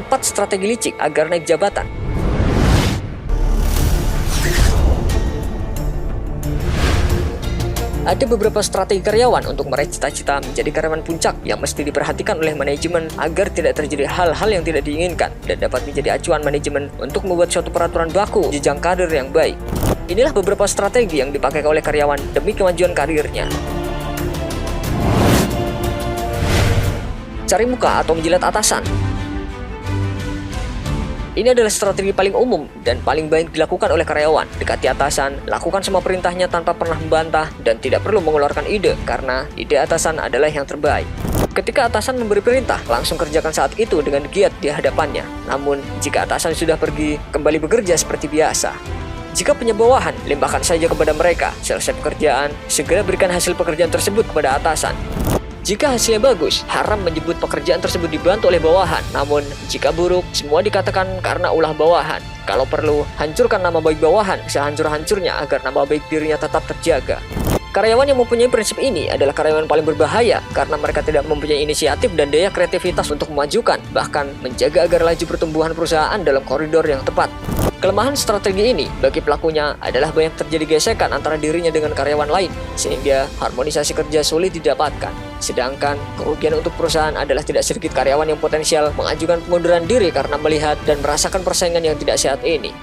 4 strategi licik agar naik jabatan. Ada beberapa strategi karyawan untuk meraih cita-cita menjadi karyawan puncak yang mesti diperhatikan oleh manajemen agar tidak terjadi hal-hal yang tidak diinginkan dan dapat menjadi acuan manajemen untuk membuat suatu peraturan baku jenjang karir yang baik. Inilah beberapa strategi yang dipakai oleh karyawan demi kemajuan karirnya. Cari muka atau menjilat atasan. Ini adalah strategi paling umum dan paling baik dilakukan oleh karyawan. Dekati atasan, lakukan semua perintahnya tanpa pernah membantah, dan tidak perlu mengeluarkan ide, karena ide atasan adalah yang terbaik. Ketika atasan memberi perintah, langsung kerjakan saat itu dengan giat di hadapannya. Namun, jika atasan sudah pergi, kembali bekerja seperti biasa. Jika punya bawahan, limpahkan saja kepada mereka. Selesai pekerjaan, segera berikan hasil pekerjaan tersebut kepada atasan. Jika hasilnya bagus, haram menyebut pekerjaan tersebut dibantu oleh bawahan. Namun, jika buruk, semua dikatakan karena ulah bawahan. Kalau perlu, hancurkan nama baik bawahan sehancur-hancurnya agar nama baik dirinya tetap terjaga. Karyawan yang mempunyai prinsip ini adalah karyawan paling berbahaya karena mereka tidak mempunyai inisiatif dan daya kreativitas untuk memajukan, bahkan menjaga agar laju pertumbuhan perusahaan dalam koridor yang tepat. Kelemahan strategi ini bagi pelakunya adalah banyak terjadi gesekan antara dirinya dengan karyawan lain, sehingga harmonisasi kerja sulit didapatkan. Sedangkan kerugian untuk perusahaan adalah tidak sedikit karyawan yang potensial mengajukan pengunduran diri karena melihat dan merasakan persaingan yang tidak sehat ini.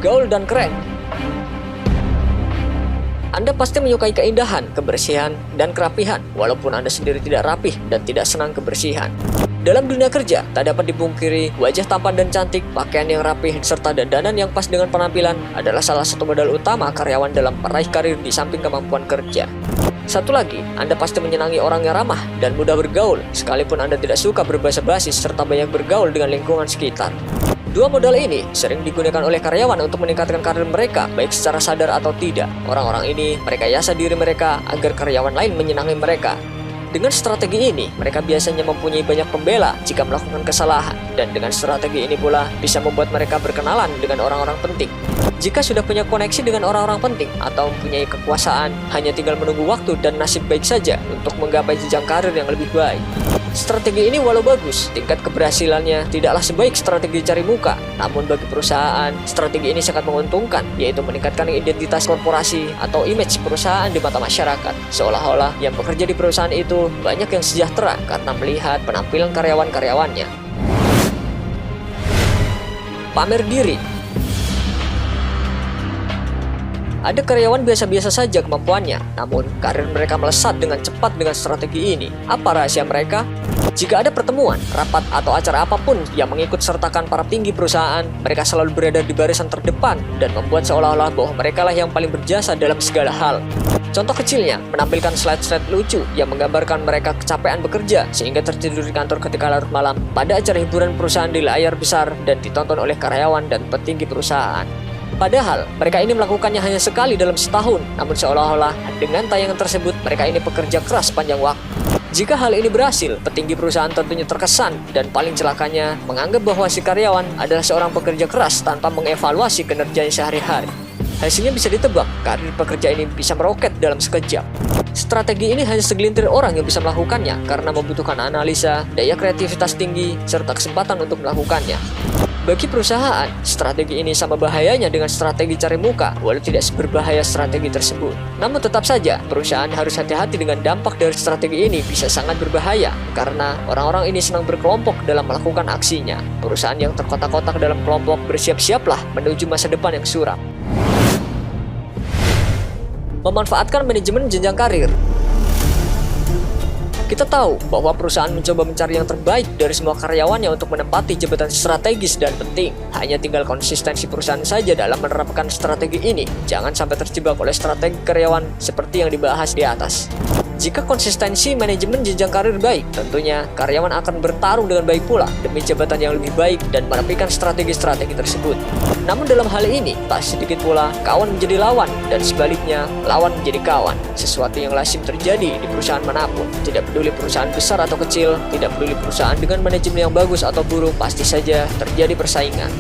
Gaul dan keren. Anda pasti menyukai keindahan, kebersihan, dan kerapihan, walaupun Anda sendiri tidak rapih dan tidak senang kebersihan. Dalam dunia kerja, tak dapat dipungkiri, wajah tampan dan cantik, pakaian yang rapih, serta dandanan yang pas dengan penampilan adalah salah satu modal utama karyawan dalam meraih karir di samping kemampuan kerja. Satu lagi, Anda pasti menyenangi orang yang ramah dan mudah bergaul, sekalipun Anda tidak suka berbahasa-basi serta banyak bergaul dengan lingkungan sekitar. Dua modal ini sering digunakan oleh karyawan untuk meningkatkan karir mereka, baik secara sadar atau tidak. Orang-orang ini merekayasa diri mereka agar karyawan lain menyenangi mereka. Dengan strategi ini, mereka biasanya mempunyai banyak pembela jika melakukan kesalahan, dan dengan strategi ini pula bisa membuat mereka berkenalan dengan orang-orang penting. Jika sudah punya koneksi dengan orang-orang penting atau mempunyai kekuasaan, hanya tinggal menunggu waktu dan nasib baik saja untuk menggapai jenjang karir yang lebih baik. Strategi ini walau bagus, tingkat keberhasilannya tidaklah sebaik strategi cari muka. Namun bagi perusahaan, strategi ini sangat menguntungkan, yaitu meningkatkan identitas korporasi atau image perusahaan di mata masyarakat. Seolah-olah yang bekerja di perusahaan itu banyak yang sejahtera karena melihat penampilan karyawan-karyawannya. Pamer diri. Ada karyawan biasa-biasa saja kemampuannya, namun karir mereka melesat dengan cepat dengan strategi ini. Apa rahasia mereka? Jika ada pertemuan, rapat, atau acara apapun yang mengikut sertakan para tinggi perusahaan, mereka selalu berada di barisan terdepan dan membuat seolah-olah bahwa mereka lah yang paling berjasa dalam segala hal. Contoh kecilnya, menampilkan slide-slide lucu yang menggambarkan mereka kecapean bekerja sehingga tertidur di kantor ketika larut malam pada acara hiburan perusahaan di layar besar dan ditonton oleh karyawan dan petinggi perusahaan. Padahal, mereka ini melakukannya hanya sekali dalam setahun, namun seolah-olah dengan tayangan tersebut mereka ini bekerja keras panjang waktu. Jika hal ini berhasil, petinggi perusahaan tentunya terkesan dan paling celakanya menganggap bahwa si karyawan adalah seorang pekerja keras tanpa mengevaluasi kinerjanya sehari-hari. Hasilnya bisa ditebak, karir pekerja ini bisa meroket dalam sekejap. Strategi ini hanya segelintir orang yang bisa melakukannya karena membutuhkan analisa, daya kreativitas tinggi, serta kesempatan untuk melakukannya. Bagi perusahaan, strategi ini sama bahayanya dengan strategi cari muka, walau tidak seberbahaya strategi tersebut. Namun tetap saja, perusahaan harus hati-hati dengan dampak dari strategi ini bisa sangat berbahaya, karena orang-orang ini senang berkelompok dalam melakukan aksinya. Perusahaan yang terkotak-kotak dalam kelompok bersiap-siaplah menuju masa depan yang suram. Memanfaatkan manajemen jenjang karir. Kita tahu bahwa perusahaan mencoba mencari yang terbaik dari semua karyawannya untuk menempati jabatan strategis dan penting. Hanya tinggal konsistensi perusahaan saja dalam menerapkan strategi ini. Jangan sampai terjebak oleh strategi karyawan seperti yang dibahas di atas. Jika konsistensi manajemen jenjang karir baik, tentunya karyawan akan bertarung dengan baik pula demi jabatan yang lebih baik dan menepikan strategi-strategi tersebut. Namun dalam hal ini, tak sedikit pula kawan menjadi lawan dan sebaliknya lawan menjadi kawan. Sesuatu yang lazim terjadi di perusahaan manapun. Tidak peduli perusahaan besar atau kecil, tidak peduli perusahaan dengan manajemen yang bagus atau buruk, pasti saja terjadi persaingan.